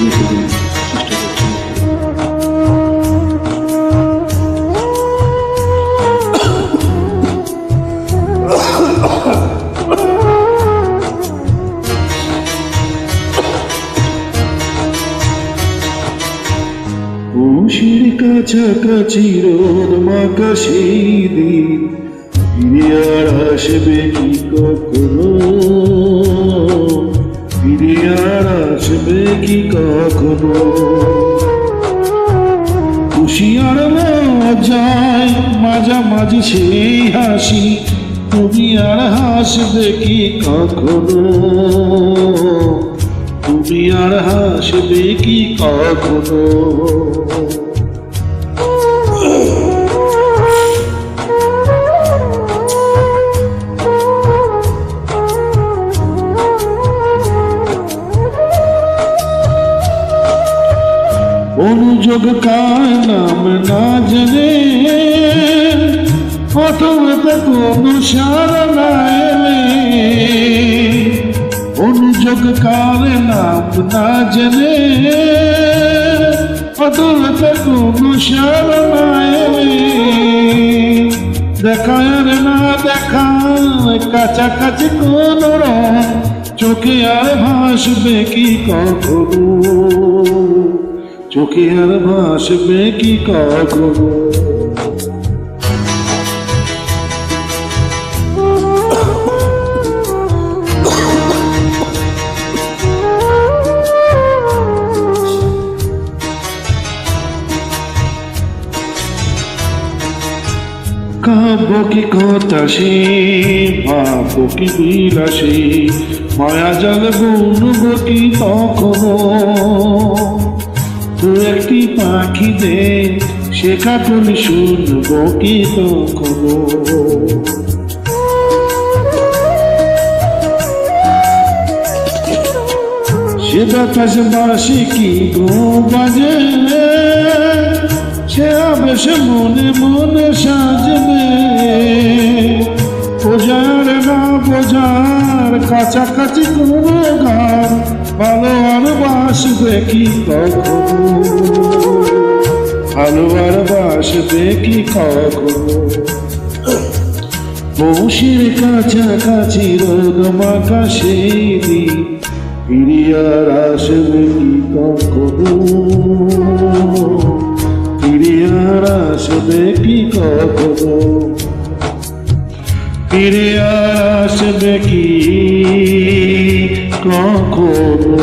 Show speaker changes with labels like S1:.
S1: রেখে দেওয়ার চেষ্টা করছি। পৌষের কাছাকাছি রোদ মাখা সেই দিন ফিরে আর আসবে কি কখনো, ফিরে আর আসবে কি কখনো। খুশি আর মজায় মাঝামাঝি সেই হাসি, তুমি আর হাসবে কি কখনো, তুমি আর হাসবে কি কখনো। অনুযোগ কার নাম না জেনে প্রথমে কোনো সারা না এলে, অনুযোগ কার নাম না জেনে প্রথমে কোনো সারা না এলে, দেখায় আর না দেখায় কাছাকাছি কোন রং, চোখে আর ভাসবে কি কখনো, চোখে আর ভাসবে কি কখনো। কাব্য কি কথা সে, ভাব কি বিলাসে, মায়া জাল গুনব কি তখনো। দু একটি পাখি দে সে কাকুন শুনব কি তখনো। সে বাতাস বাসে কি গো বাজে, সে আবেশ মনে মনে সাজবে। বোঝার না বোঝার কাছাকাছি কোনো গান, ভালো আর বাসবে কি কখনো, ভালো আর বাসবে কি কখনো। পৌষের কাছাকাছি রোদ মাখা সেই দিন ফিরে আর আসবে কি কখনো, ফিরে আর আসবে কি কখনো, ফিরে আর আসবে কি কখনো।